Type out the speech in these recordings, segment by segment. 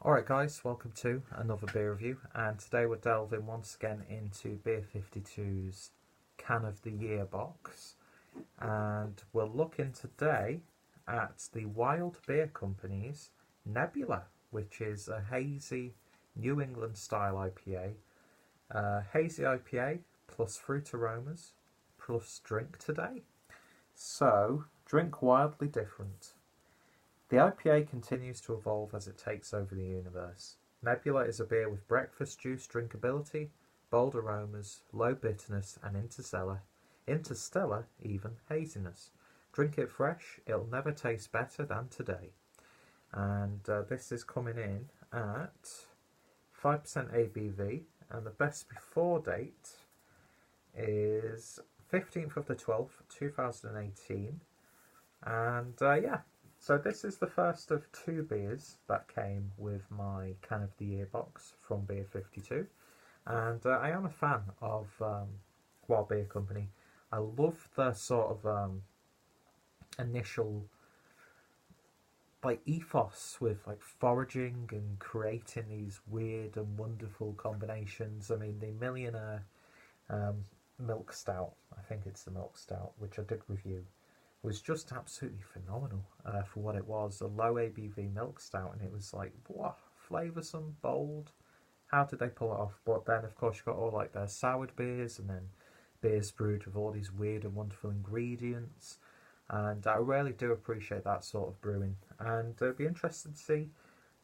Alright guys, welcome to another beer review, and today we're delving once again into Beer 52's Can of the Year box, and we're looking today at the Wild Beer Company's Nebula, which is a hazy New England style IPA. Hazy IPA plus fruit aromas plus drink today. So, drink wildly different. The IPA continues to evolve as it takes over the universe. Nebula is a beer with breakfast juice drinkability, bold aromas, low bitterness, and interstellar even, haziness. Drink it fresh, it'll never taste better than today. And this is coming in at 5% ABV, and the best before date is 15th of the 12th, 2018. And yeah. So this is the first of two beers that came with my Can of the Year box from Beer 52, and I am a fan of Wild Beer Company. I love the sort of initial ethos with foraging and creating these weird and wonderful combinations. I mean, the Millionaire Milk Stout, I think it's the Milk Stout, which I did review, was just absolutely phenomenal for what it was. A low ABV milk stout, and it was like, wow, flavoursome, bold. How did they pull it off? But then, of course, you've got all their soured beers, and then beers brewed with all these weird and wonderful ingredients. And I really do appreciate that sort of brewing. And it'd be interesting to see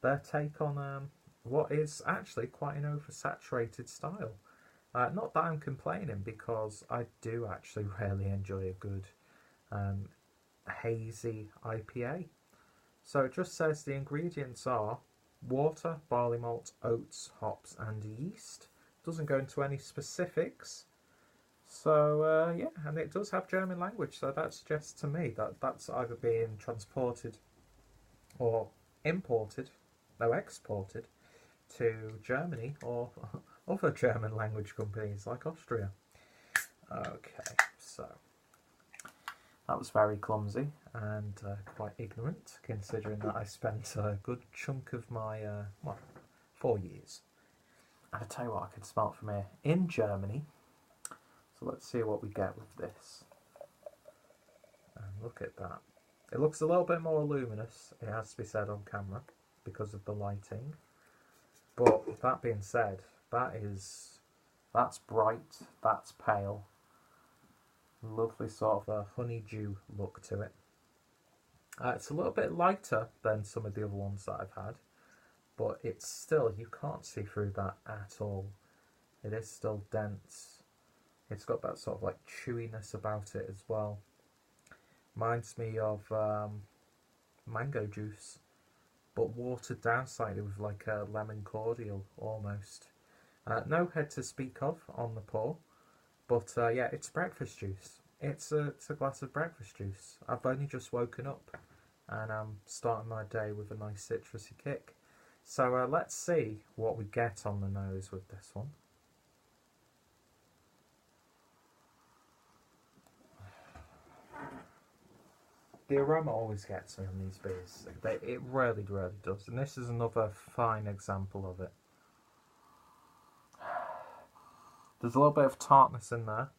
their take on what is actually quite an oversaturated style. Not that I'm complaining, because I do actually really enjoy a good hazy IPA. So it just says the ingredients are water, barley malt, oats, hops and yeast. Doesn't go into any specifics. So yeah, and it does have German language, so that suggests to me that that's either being transported or imported, no, exported to Germany or other German language companies like Austria. Okay, so that was very clumsy and quite ignorant, considering that I spent a good chunk of my, 4 years. And I tell you what, I can smell it from here, in Germany. So let's see what we get with this. And look at that. It looks a little bit more luminous, it has to be said, on camera, because of the lighting. But that being said, that's bright, that's pale. Lovely sort of a honeydew look to it. It's a little bit lighter than some of the other ones that I've had, but it's still, you can't see through that at all. It is still dense. It's got that sort of chewiness about it as well. Reminds me of mango juice, but watered down slightly with a lemon cordial almost. No head to speak of on the pour. But yeah, it's breakfast juice. It's a glass of breakfast juice. I've only just woken up and I'm starting my day with a nice citrusy kick. So let's see what we get on the nose with this one. The aroma always gets me on these beers. It really, really does. And this is another fine example of it. There's a little bit of tartness in there.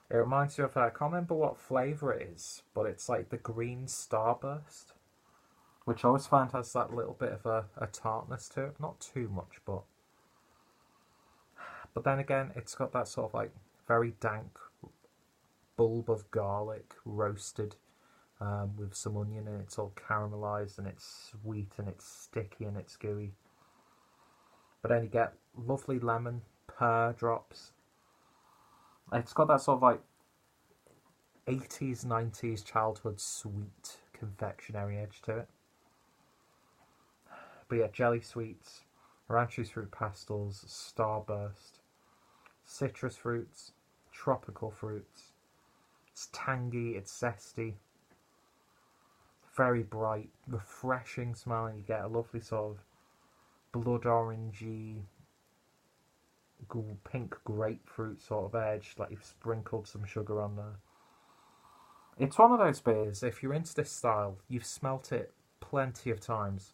It reminds you of, I can't remember what flavour it is, but it's like the green starburst, which I always find has that little bit of a tartness to it. Not too much, but then again, it's got that sort of very dank bulb of garlic roasted with some onion, and it's all caramelised, and it's sweet, and it's sticky, and it's gooey. But then you get lovely lemon, pear drops. It's got that sort of 80s, 90s childhood sweet confectionery edge to it. But yeah, jelly sweets, ranches fruit pastels, starburst, citrus fruits, tropical fruits. It's tangy, it's zesty, very bright, refreshing smelling. You get a lovely sort of blood orangey, pink grapefruit sort of edge, like you've sprinkled some sugar on there. It's one of those beers, if you're into this style, you've smelt it plenty of times.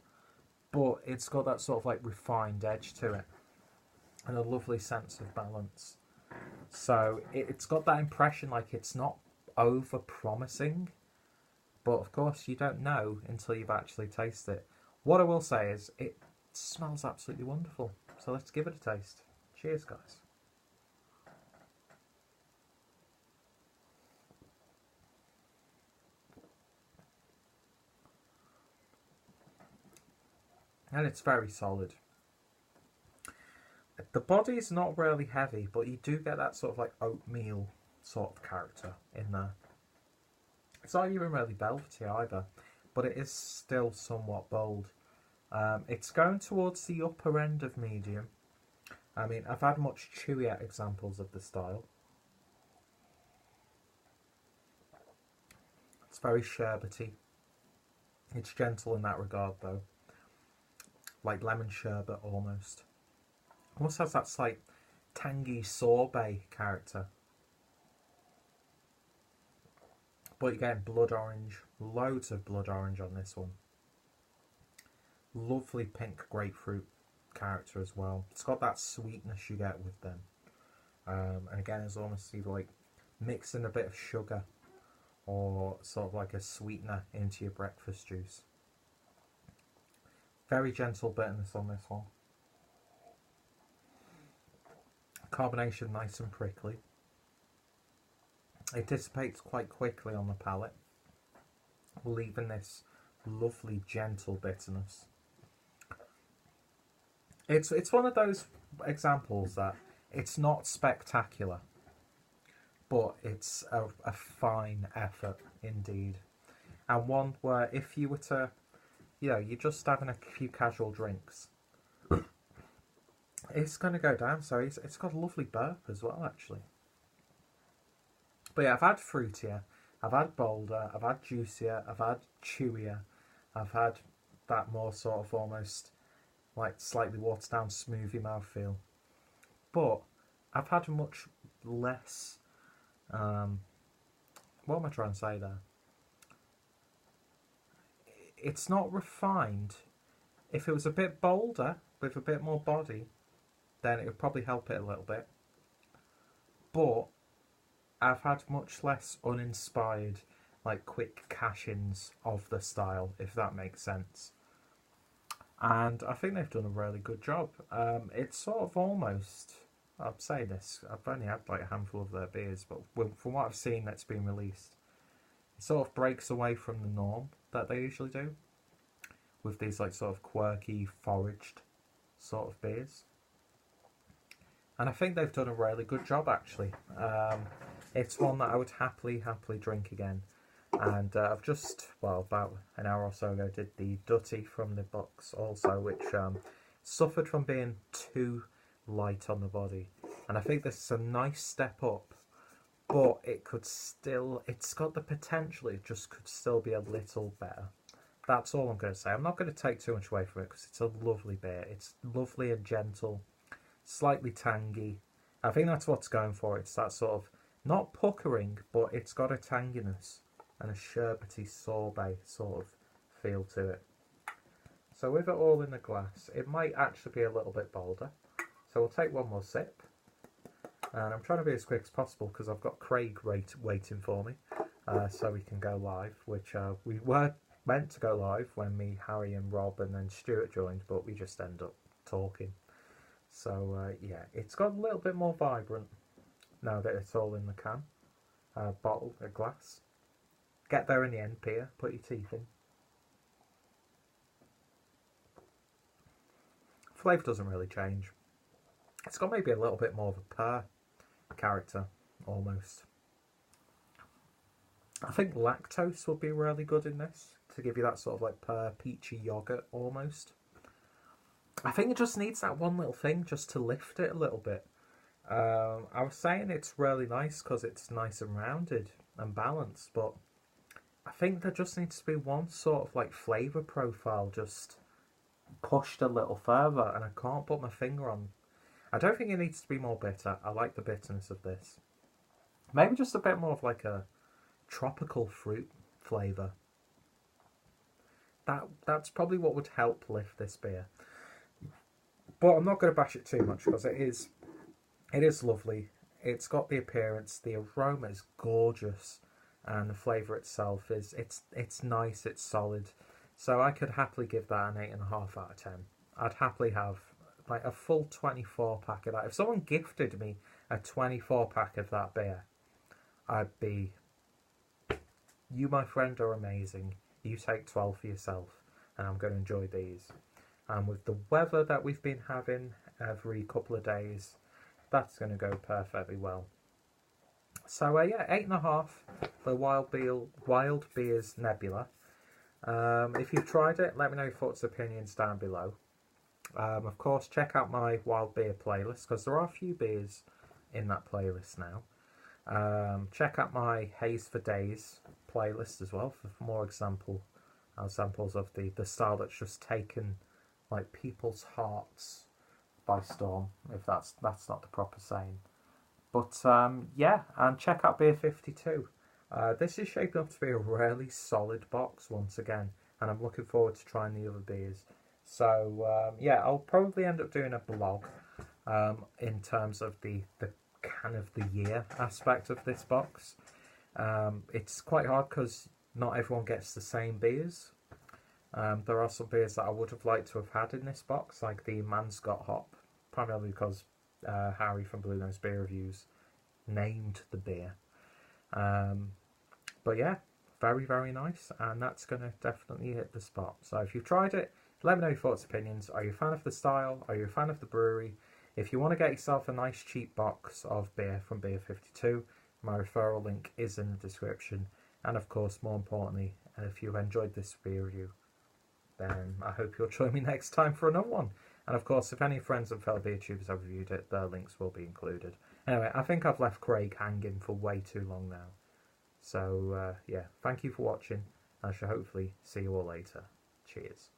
but it's got that sort of like refined edge to it and a lovely sense of balance. So it's got that impression like it's not over promising, but of course you don't know until you've actually tasted it. What I will say is it smells absolutely wonderful. So let's give it a taste. Cheers, guys. And it's very solid. The body's not really heavy, but you do get that sort of like oatmeal sort of character in there. It's not even really velvety either, but it is still somewhat bold. It's going towards the upper end of medium. I mean, I've had much chewier examples of the style. It's very sherbety. It's gentle in that regard though. Like lemon sherbet almost. Also has that slight tangy sorbet character. But you're getting blood orange, loads of blood orange on this one. Lovely pink grapefruit character as well. It's got that sweetness you get with them. And again, it's almost either like mixing a bit of sugar or sort of like a sweetener into your breakfast juice. Very gentle bitterness on this one. Carbonation nice and prickly. It dissipates quite quickly on the palate, leaving this lovely gentle bitterness. It's one of those examples that it's not spectacular, but it's a fine effort indeed, and one where if you were to, you know, you're just having a few casual drinks, it's going to go down. So it's got a lovely burp as well, actually. But yeah, I've had fruitier, I've had bolder, I've had juicier, I've had chewier, I've had that more sort of almost like slightly watered down smoothie mouthfeel. But I've had much less, what am I trying to say there? It's not refined. If it was a bit bolder, with a bit more body, then it would probably help it a little bit. But I've had much less uninspired, like quick cash-ins of the style, if that makes sense. And I think they've done a really good job. It's sort of almost, I'll say this, I've only had like a handful of their beers, but from what I've seen that's been released, it sort of breaks away from the norm that they usually do with these like sort of quirky, foraged sort of beers. And I think they've done a really good job, actually. It's one that I would happily drink again. And I've just, well, about an hour or so ago, did the Dutty from the box also, which suffered from being too light on the body. And I think this is a nice step up, but it could still, it's got the potential, it just could still be a little better. That's all I'm going to say. I'm not going to take too much away from it because it's a lovely beer. It's lovely and gentle, slightly tangy. I think that's what's going for. It's that sort of, not puckering, but it's got a tanginess and a sherbety sorbet sort of feel to it. So with it all in the glass, it might actually be a little bit bolder. So we'll take one more sip. And I'm trying to be as quick as possible because I've got Craig waiting for me. So we can go live, which we were meant to go live when me, Harry and Rob and then Stuart joined, but we just end up talking. So yeah, it's got a little bit more vibrant now that it's all in the can. Bottle, a glass. Get there in the end, Peter. Put your teeth in. Flavour doesn't really change. It's got maybe a little bit more of a pear character, almost. I think lactose would be really good in this, to give you that sort of like pear, peachy yoghurt, almost. I think it just needs that one little thing just to lift it a little bit. I was saying it's really nice because it's nice and rounded and balanced, but I think there just needs to be one sort of like flavour profile just pushed a little further, and I can't put my finger on. I don't think it needs to be more bitter. I like the bitterness of this. Maybe just a bit more of like a tropical fruit flavour. that's probably what would help lift this beer. But I'm not going to bash it too much because it is lovely. It's got the appearance, the aroma is gorgeous, and the flavour itself is it's nice, it's solid. So I could happily give that an 8.5 out of 10. I'd happily have like a full 24 pack of that. If someone gifted me a 24 pack of that beer, I'd be, you my friend are amazing. You take 12 for yourself, and I'm going to enjoy these. And with the weather that we've been having every couple of days, that's going to go perfectly well. So yeah, 8.5 for Wild Beers Nebula. If you've tried it, let me know your thoughts and opinions down below. Of course, check out my wild beer playlist, because there are a few beers in that playlist now. Check out my Haze for Days playlist as well for more examples of the style that's just taken like people's hearts by storm, if that's not the proper saying. But yeah, and check out Beer 52. This is shaping up to be a really solid box once again, and I'm looking forward to trying the other beers. So yeah, I'll probably end up doing a blog in terms of the can of the year aspect of this box. It's quite hard because not everyone gets the same beers. There are some beers that I would have liked to have had in this box, like the Manscott Hop, primarily because Harry from Blue Nose Beer Reviews named the beer. But yeah, very, very nice, and that's going to definitely hit the spot. So if you've tried it, let me know your thoughts and opinions. Are you a fan of the style? Are you a fan of the brewery? If you want to get yourself a nice cheap box of beer from Beer 52, my referral link is in the description. And of course, more importantly, if you've enjoyed this beer review, then I hope you'll join me next time for another one. And of course, if any friends and fellow beer tubers have reviewed it, their links will be included. Anyway, I think I've left Craig hanging for way too long now. So yeah, thank you for watching. I shall hopefully see you all later. Cheers.